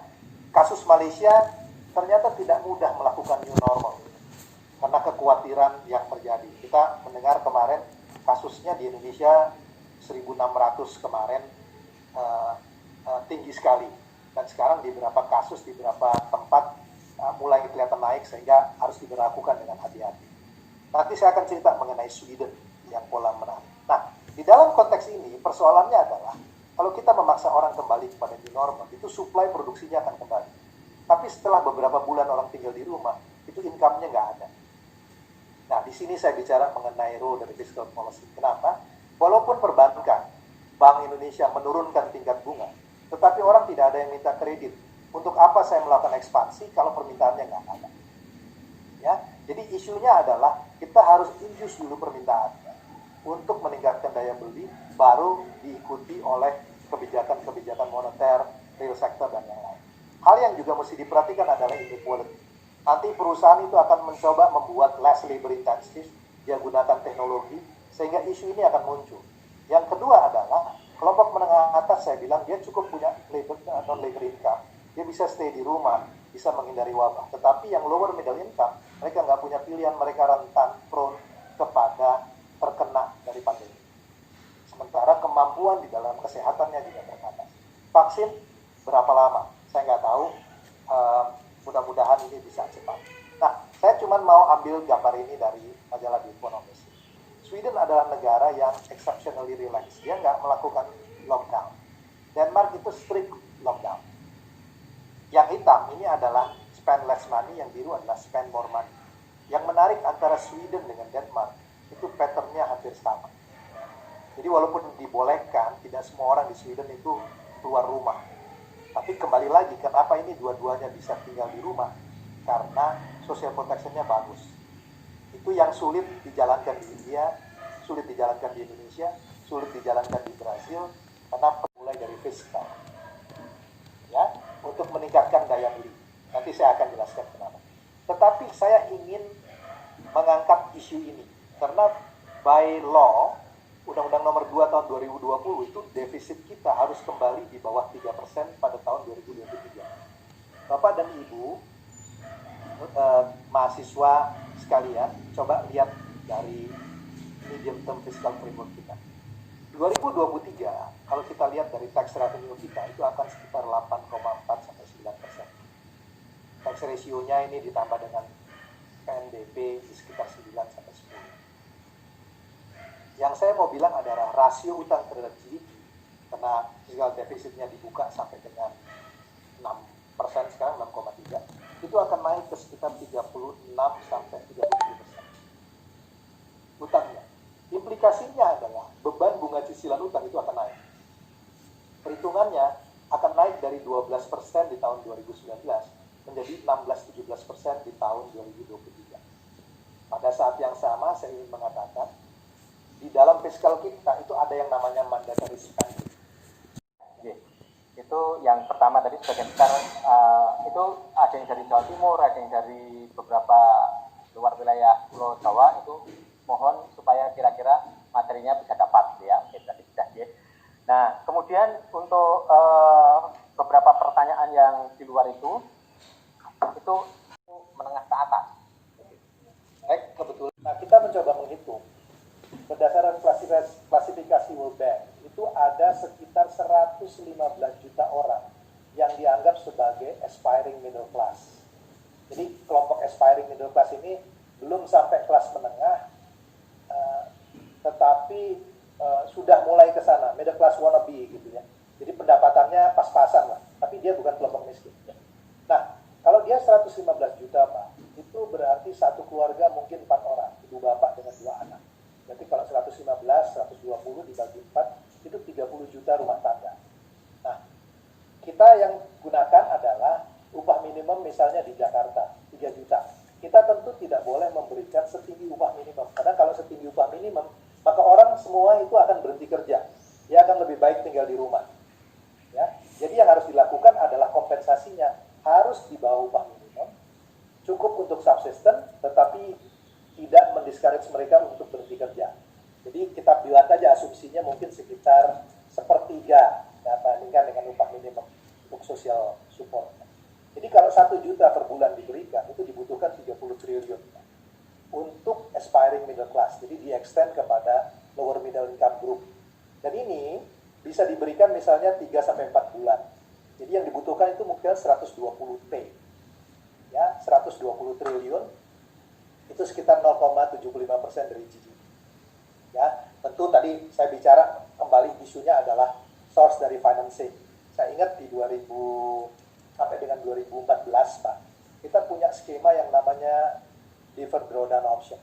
kasus Malaysia ternyata tidak mudah melakukan new normal karena kekhawatiran yang terjadi. Kita mendengar kemarin kasusnya di Indonesia 1.600 kemarin, tinggi sekali. Dan sekarang di beberapa kasus, di beberapa tempat mulai kelihatan naik sehingga harus diberlakukan dengan hati-hati. Nanti saya akan cerita mengenai Sweden yang pola menarik. Nah, di dalam konteks ini persoalannya adalah kalau kita memaksa orang kembali kepada new normal, itu supply produksinya akan kembali. Tapi setelah beberapa bulan orang tinggal di rumah, itu income-nya nggak ada. Nah, di sini saya bicara mengenai role dari fiscal policy. Kenapa? Walaupun perbankan, Bank Indonesia menurunkan tingkat bunga, tetapi orang tidak ada yang minta kredit. Untuk apa saya melakukan ekspansi kalau permintaannya nggak ada? Ya, jadi isunya adalah kita harus induce dulu permintaannya untuk meningkatkan daya beli, baru diikuti oleh kebijakan-kebijakan moneter, real sector, dan yang lain. Hal yang juga mesti diperhatikan adalah inequality. Nanti perusahaan itu akan mencoba membuat less labor intensive, dia gunakan teknologi, sehingga isu ini akan muncul. Yang kedua adalah, kelompok menengah atas saya bilang, dia cukup punya non-labor income. Dia bisa stay di rumah, bisa menghindari wabah. Tetapi yang lower middle income, mereka nggak punya pilihan, mereka rentan, prone kepada terkena dari pandemi. Sementara kemampuan di dalam kesehatannya juga terbatas. Vaksin berapa lama? Saya nggak tahu, mudah-mudahan ini bisa cepat. Nah, saya cuma mau ambil gambar ini dari majalah The Economist. Sweden adalah negara yang exceptionally relax. Dia nggak melakukan lockdown. Denmark itu itu strict lockdown. Yang hitam ini adalah spend less money, yang biru adalah spend more money. Yang menarik antara Sweden dengan Denmark itu patternnya hampir sama. Jadi walaupun dibolehkan, tidak semua orang di Sweden itu keluar rumah. Tapi kembali lagi, kenapa ini dua-duanya bisa tinggal di rumah? Karena social protection-nya bagus. Itu yang sulit dijalankan di India, sulit dijalankan di Indonesia, sulit dijalankan di Brasil, karena mulai dari fiskal. Ya, untuk meningkatkan daya beli. Nanti saya akan jelaskan kenapa. Tetapi saya ingin mengangkat isu ini, karena by law, Undang-Undang Nomor 2 tahun 2020 itu defisit kita harus kembali di bawah 3% pada tahun 2023. Bapak dan Ibu, mahasiswa sekalian, coba lihat dari medium term fiscal framework kita. 2023, kalau kita lihat dari tax revenue kita, itu akan sekitar 8,4 sampai 9%. Tax ratio-nya ini ditambah dengan PNBP di sekitar 9 sampai 10. Yang saya mau bilang adalah rasio utang terhadap GDP, karena fiscal defisitnya dibuka sampai dengan 6%, sekarang 6,3, itu akan naik ke sekitar 36 sampai 37%. Utangnya. Implikasinya adalah beban bunga cicilan utang itu akan naik. Perhitungannya akan naik dari 12% di tahun 2019 menjadi 16-17% di tahun 2023. Pada saat yang sama saya ingin mengatakan, di dalam fiskal kita itu ada yang namanya mandatory spending. Itu yang pertama tadi sebagian besar itu ada yang dari Jawa Timur, ada yang dari beberapa luar wilayah Pulau Jawa. Itu mohon supaya kira-kira materinya bisa dapat ya. Oke, tadi sudah ya. Nah, kemudian untuk beberapa pertanyaan yang di luar itu menengah ke atas. Baik, kebetulan. Nah, kita mencoba menghitung. Berdasarkan klasifikasi World Bank, itu ada sekitar 115 juta orang yang dianggap sebagai aspiring middle class. Jadi kelompok aspiring middle class ini belum sampai kelas menengah, tetapi sudah mulai ke sana, middle class wannabe gitu ya. Jadi pendapatannya pas-pasan lah, tapi dia bukan kelompok miskin. Nah, kalau dia 115 juta Pak, itu berarti satu keluarga mungkin 4 orang, ibu bapak dengan 2 anak. Berarti kalau 115, 120 dibagi 4, itu 30 juta rumah tangga. Nah, kita yang gunakan adalah upah minimum misalnya di Jakarta, 3 juta. Kita tentu tidak boleh memberikan setinggi upah minimum. Karena kalau setinggi upah minimum, maka orang semua itu akan berhenti kerja. Dia akan lebih baik tinggal di rumah. Ya, jadi yang harus dilakukan adalah kompensasinya harus di bawah upah minimum, cukup untuk subsisten, tetapi tidak mendiscourage mereka untuk berhenti kerja. Jadi kita buat aja asumsinya mungkin sekitar 1/3 bandingkan dengan upah minimum untuk social support. Jadi kalau 1 juta per bulan diberikan, itu dibutuhkan 30 triliun untuk aspiring middle class. Jadi di-extend kepada lower middle income group. Dan ini bisa diberikan misalnya 3-4 bulan. Jadi yang dibutuhkan itu mungkin 120 T. Ya, 120 triliun itu sekitar 0,75% dari GDP. Ya, tentu tadi saya bicara kembali isunya adalah source dari financing. Saya ingat di 2000 sampai dengan 2014 Pak, kita punya skema yang namanya deferred drawdown option.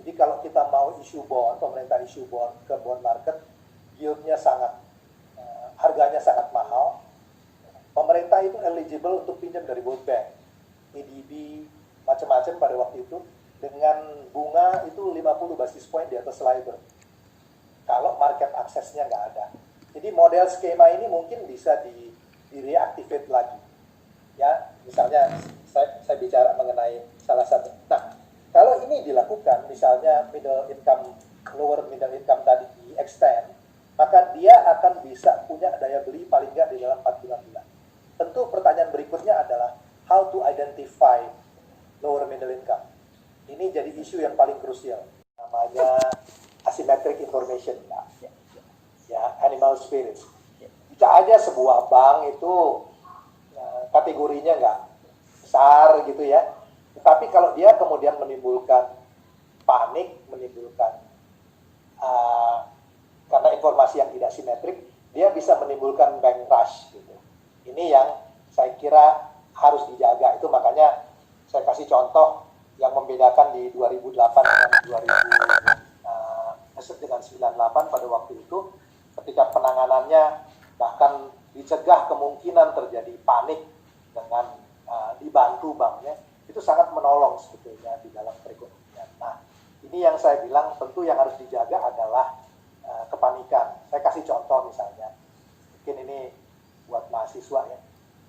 Jadi kalau kita mau issue bond, pemerintah issue bond ke bond market, yieldnya harganya sangat mahal. Pemerintah itu eligible untuk pinjam dari World Bank, EDB, macam-macam pada waktu itu, dengan bunga itu 50 basis point di atas LIBOR. Kalau market aksesnya nggak ada. Jadi model skema ini mungkin bisa di-reactivate lagi. Ya, misalnya saya bicara mengenai salah satu. Nah, kalau ini dilakukan, misalnya lower middle income tadi di-extend, maka dia akan bisa punya daya beli paling nggak di dalam 4 bulan. Tentu pertanyaan berikutnya adalah how to identify lower middle income. Ini jadi isu yang paling krusial. Namanya asymmetric information. Ya, animal spirits. Bisa aja sebuah bank itu kategorinya nggak besar gitu ya. Tetapi kalau dia kemudian menimbulkan panik, menimbulkan karena informasi yang tidak simetrik, dia bisa menimbulkan bank rush gitu. Ini yang saya kira harus dijaga. Itu makanya saya kasih contoh yang membedakan di 2008 dengan 98 pada waktu itu, ketika penanganannya bahkan dicegah kemungkinan terjadi panik dengan dibantu banknya, itu sangat menolong sebetulnya di dalam perekonomian. Nah, ini yang saya bilang tentu yang harus dijaga adalah kepanikan. Saya kasih contoh misalnya, mungkin ini buat mahasiswa ya.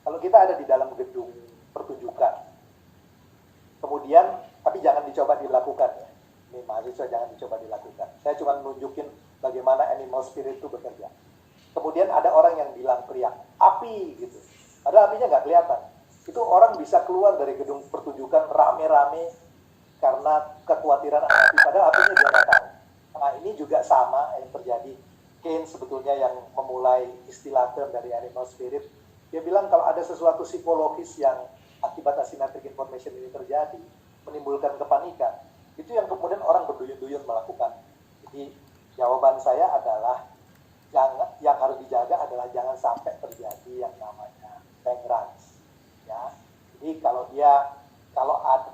Kalau kita ada di dalam gedung pertunjukan, kemudian, tapi jangan dicoba dilakukan ya. Ini mahasiswa jangan dicoba dilakukan. Saya cuma nunjukin bagaimana animal spirit itu bekerja. Kemudian ada orang yang bilang teriak, api gitu. Padahal apinya nggak kelihatan. Itu orang bisa keluar dari gedung pertunjukan rame-rame karena kekhawatiran api. Padahal apinya dia nggak tahu. Nah ini juga sama yang terjadi. Keynes sebetulnya yang memulai istilah term dari animal spirit. Dia bilang kalau ada sesuatu psikologis yang akibat asymmetric information ini terjadi, menimbulkan kepanikan, itu yang kemudian orang berduyun-duyun melakukan. Jadi jawaban saya adalah yang harus dijaga adalah jangan sampai terjadi yang namanya bank runs. Ya, jadi kalau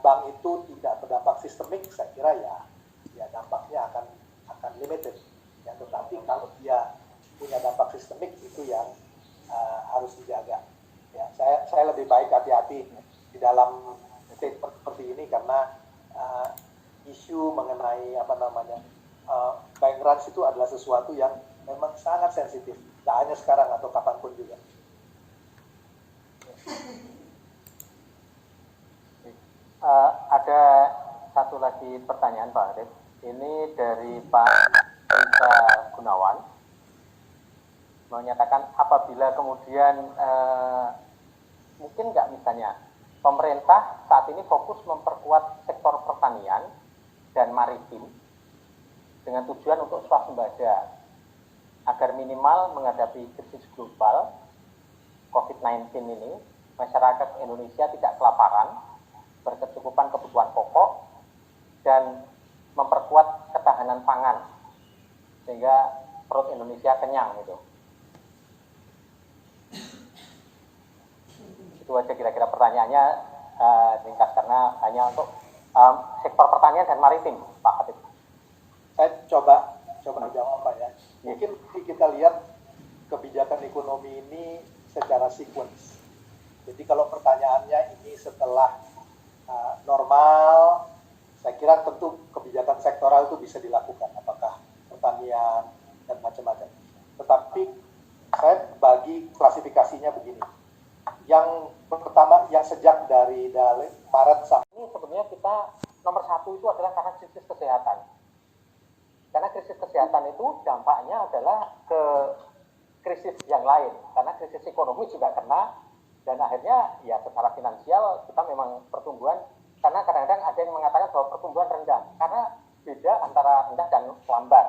bank itu tidak berdampak sistemik, saya kira ya dampaknya akan limited. Ya, tetapi kalau dia punya dampak sistemik itu yang harus dijaga. Ya, saya lebih baik hati-hati di dalam statement seperti ini karena isu mengenai bank runs itu adalah sesuatu yang memang sangat sensitif, tidak hanya sekarang atau kapanpun juga. Ada satu lagi pertanyaan Pak Arif. Ini dari Pak Risa Gunawan, menyatakan apabila kemudian mungkin nggak misalnya pemerintah saat ini fokus memperkuat sektor pertanian dan maritim dengan tujuan untuk swasembada agar minimal menghadapi krisis global COVID-19 ini, masyarakat Indonesia tidak kelaparan, berkecukupan kebutuhan pokok, dan memperkuat ketahanan pangan sehingga perut Indonesia kenyang gitu. Itu aja kira-kira pertanyaannya, ringkas karena hanya untuk sektor pertanian dan maritim, Pak Hatip. Saya coba jawab Pak ya. Mungkin kita lihat kebijakan ekonomi ini secara sequence. Jadi kalau pertanyaannya ini setelah normal, saya kira tentu kebijakan sektoral itu bisa dilakukan, apakah pertanian dan macam-macam. Tetapi saya bagi klasifikasinya begini. Yang pertama, yang sejak dari Maret sampai ini sebenarnya kita nomor satu itu adalah karena krisis kesehatan. Karena krisis kesehatan itu dampaknya adalah ke krisis yang lain. Karena krisis ekonomi juga kena, dan akhirnya ya secara finansial kita memang pertumbuhan, karena kadang-kadang ada yang mengatakan bahwa pertumbuhan rendah. Karena beda antara rendah dan lambat.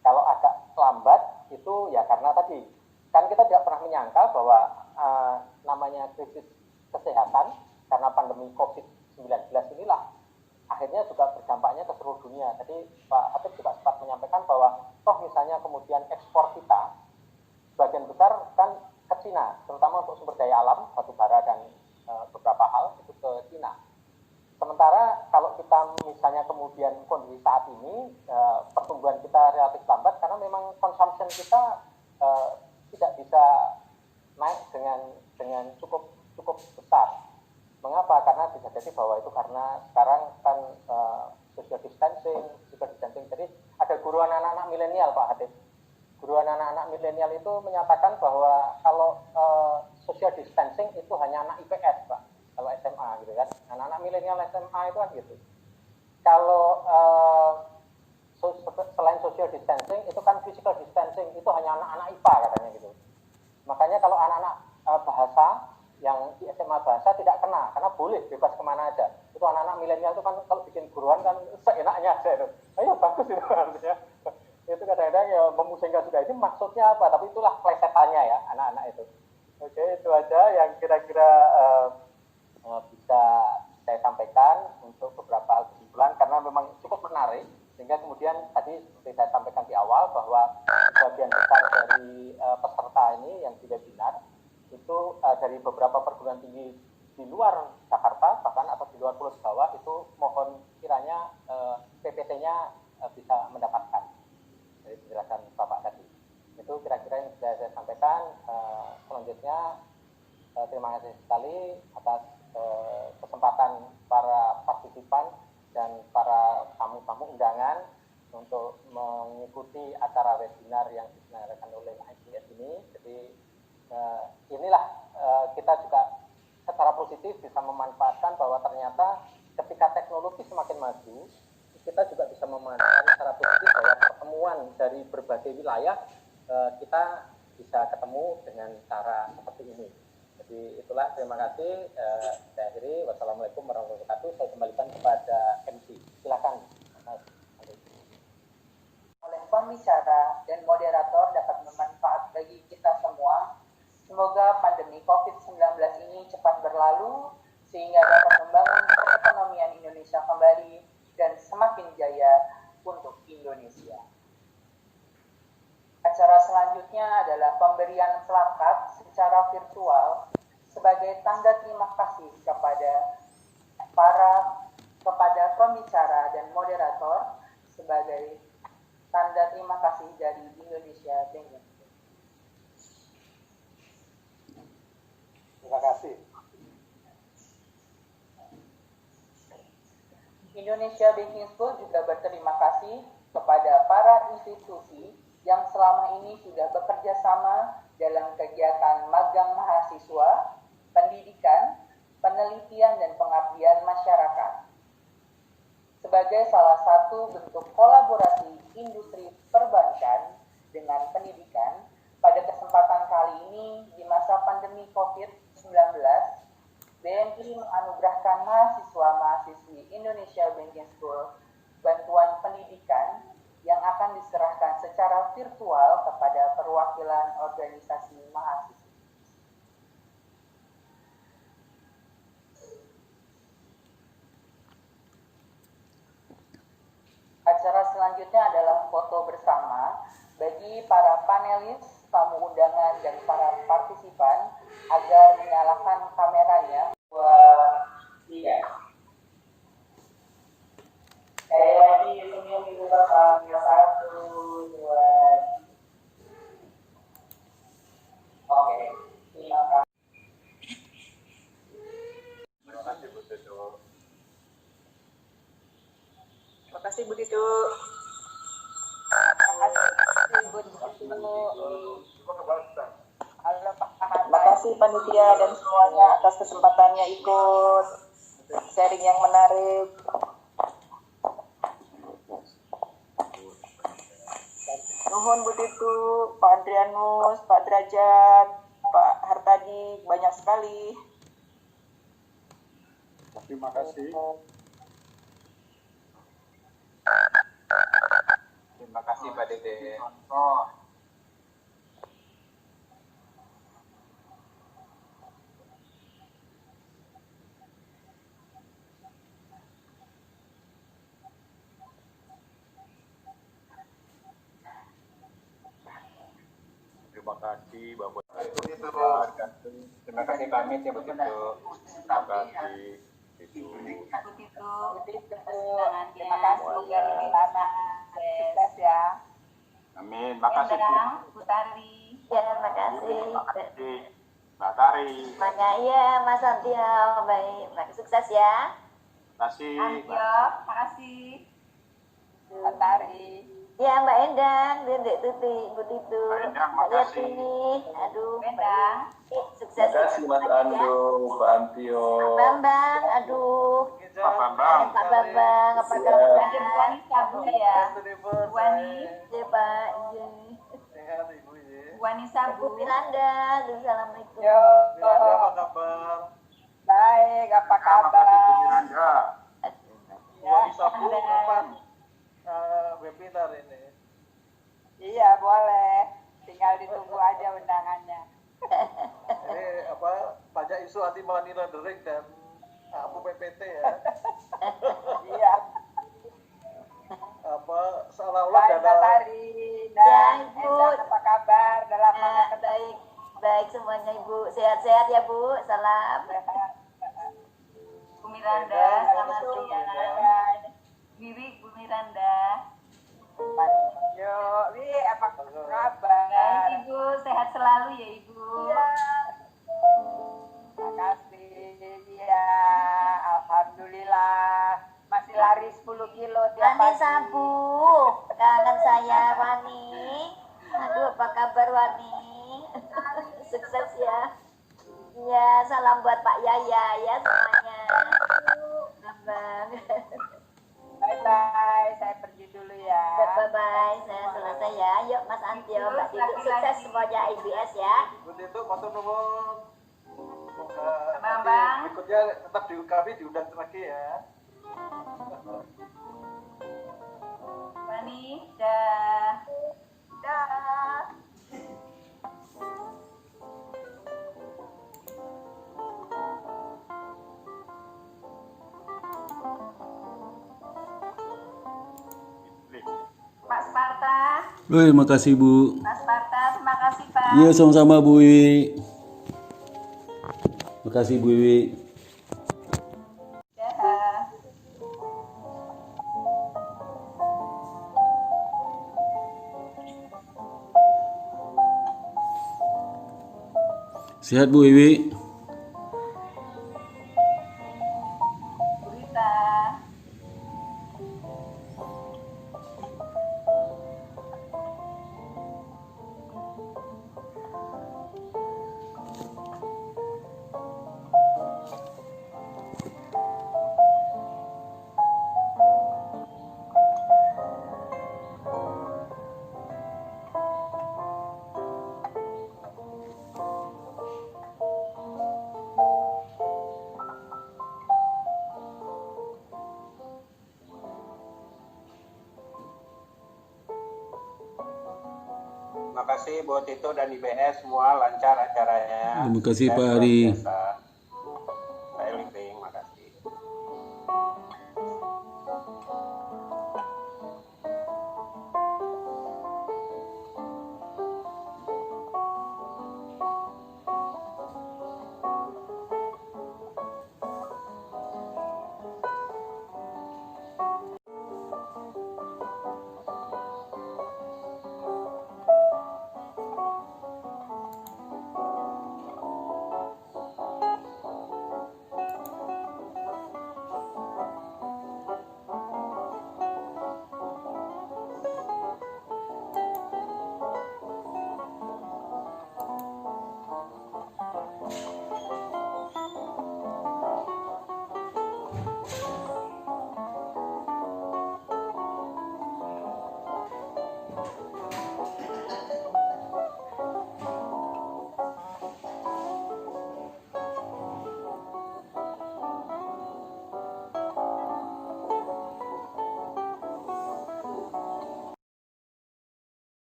Kalau agak lambat itu ya karena tadi, kan kita tidak pernah menyangka bahwa namanya krisis kesehatan karena pandemi COVID-19 inilah akhirnya juga berdampaknya ke seluruh dunia. Tadi Pak Hatip juga sempat menyampaikan bahwa toh misalnya kemudian ekspor kita sebagian besar kan ke Cina, terutama untuk sumber daya alam, batu bara dan beberapa hal itu ke Cina. Sementara kalau kita misalnya kemudian kondisi saat ini pertumbuhan kita relatif lambat karena memang consumption kita tidak bisa naik dengan cukup besar. Mengapa? Karena bisa jadi bahwa itu karena sekarang kan social distancing. Jadi ada guru anak-anak milenial Pak Hatip. Guru anak-anak milenial itu menyatakan bahwa kalau social distancing itu hanya anak IPS Pak, kalau SMA gitu kan. Anak-anak milenial SMA itu kan gitu. Kalau selain social distancing itu kan physical distancing, itu hanya anak-anak IPA katanya gitu. Makanya kalau anak-anak bahasa yang di SMA bahasa tidak kena, karena boleh bebas kemana aja. Itu anak-anak milenial itu kan kalau bikin guruan kan seenaknya aja itu. Ayo bagus itu artinya. Itu kadang-kadang ya memusingkan juga. Ini maksudnya apa? Tapi itulah plesetannya ya anak-anak itu. Oke, itu aja yang kira-kira bisa saya sampaikan untuk beberapa kesimpulan karena memang cukup menarik. Sehingga kemudian tadi seperti saya sampaikan di awal bahwa sebagian besar dari peserta ini yang di webinar itu dari beberapa perguruan tinggi di luar Jakarta bahkan atau di luar Pulau Jawa itu mohon kiranya PPT-nya bisa mendapatkan dari penjelasan Bapak tadi. Itu kira-kira yang bisa saya sampaikan. Selanjutnya terima kasih sekali atas kesempatan para partisipan dan para tamu-tamu undangan untuk mengikuti acara webinar yang diselenggarakan oleh ICS ini. Jadi inilah kita juga secara positif bisa memanfaatkan bahwa ternyata ketika teknologi semakin maju, kita juga bisa memanfaatkan secara positif bahwa pertemuan dari berbagai wilayah kita bisa ketemu dengan cara seperti ini. Jadi itulah, terima kasih. Saya akhiri. Wassalamualaikum warahmatullahi wabarakatuh. Saya kembalikan kepada MC. Silakan. Oleh pembicara dan moderator dapat bermanfaat bagi kita semua. Semoga pandemi COVID-19 ini cepat berlalu sehingga dapat membangun perekonomian Indonesia kembali dan semakin jaya untuk Indonesia. Acara selanjutnya adalah pemberian plakat secara virtual sebagai tanda terima kasih kepada pembicara dan moderator sebagai tanda terima kasih dari Indonesia Banking. Terima kasih. Indonesia Banking School juga berterima kasih kepada para institusi yang selama ini sudah bekerja sama dalam kegiatan magang mahasiswa, pendidikan, penelitian, dan pengabdian masyarakat. Sebagai salah satu bentuk kolaborasi industri perbankan dengan pendidikan, pada kesempatan kali ini di masa pandemi COVID-19, BNI menganugerahkan mahasiswa-mahasiswi Indonesia Banking School bantuan pendidikan yang akan diserahkan secara virtual kepada perwakilan organisasi mahasiswa. Acara selanjutnya adalah foto bersama bagi para panelis, tamu undangan, dan para partisipan agar menyalakan kameranya. 2, 3. Saya di senyum di belakang. 1, 2. Oke, terima kasih. Terima kasih Bu Tejo. Terima kasih Bu Ditu. Terima kasih Bu Ditu. Halo Pak Ahmad. Terima kasih panitia dan semuanya atas kesempatannya ikut sharing yang menarik. Nuhun Bu Ditu, Pak Adrianus, Pak Derajat, Pak Hartadi, banyak sekali. Terima kasih. Terima kasih Pak Dede. Terima kasih Bapak. Terima kasih pamit ya begitu. Terima kasih. Terima kasih ya Lana. Sukses ya. Amin. Makasih Bu. Bu Tari. Ya, makasih. Makasih Mbak Tari. Makanya iya, Mas Antio. Baik, sukses ya. Makasih. Antio, makasih. Pak Tari. Ya, Mbak Endang, Dendek Tuti, Bu Titu. Mbak Endang, Mbak makasih. Yati. Aduh, Bendang. sukses. Terima kasih Mas Ando, Pak Antio. Pak Bambang, aduh. Pak Bambang. Pak Bambang, apa Siap. kabar? Ada Bu Wani Sabu ya. Bu Wani. Ya, Pak. Ya. Bu Wani Sabu. Bu Miranda, assalamualaikum. Yo. Apa kabar? Baik, apa kabar? Makasih Bu Miranda. Ya, Sabu kapan webinar ini? iya, boleh. Tinggal ditunggu aja undangannya. Ini apa pajak isu anti money laundering dan Abu PPT ya. Iya. Apa seolah-olah Baik, Mbak dana Tari. Ya, Dan Ibu. Endang, apa kabar? Dalam Ya, baik. Baik semuanya Ibu, sehat-sehat ya Bu. Salam. Bu Miranda, selamat siang. Wiwi, Bu Miranda. Yo, Wi, apa kabar? Baik Ibu, sehat selalu ya Ibu. Iya. Makasih. Ya, alhamdulillah. Masih lari 10 kilo tiap Wani pagi. Sabu, kangen saya Wani. Aduh, apa kabar Wani? Sukses ya. Ya, salam buat Pak Yaya ya semuanya. Abang. Bye-bye, saya pergi dulu ya. Bye-bye, saya selesai ya. Yuk Mas Antio, Mbak Titik, sukses semuanya IBS ya. Untuk itu, matur nuwun. Bang. Berikutnya tetap kami diundang lagi ya. Wani, dah. Dah. Pak Sparta, Woi, makasih Bu. Pak Sparta, terima kasih Pak. Iya, sama-sama Bu Wiwi. Makasih Bu Wiwi. Dah. Sehat Bu Wiwi. Bu Rita. Terima kasih buat Tito dan IBS semua lancar acaranya. Terima kasih, Saya Pak luar Ari. biasa. Saya Liping, makasih.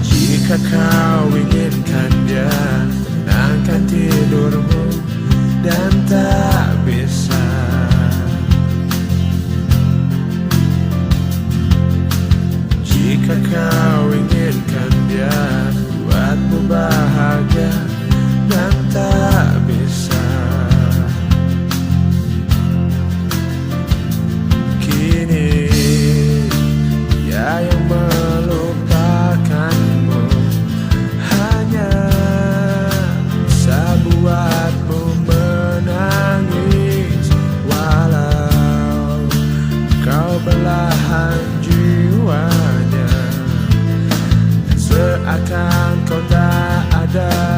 Jika kau inginkan dia, tenangkan tidurmu dan tak bisa. Jika kau inginkan dia, buatmu bahagia dan tak bisa. Kini dia yang melupakanmu hanya bisa buatmu menangis, walau kau belahan jiwanya, seakan kau tak ada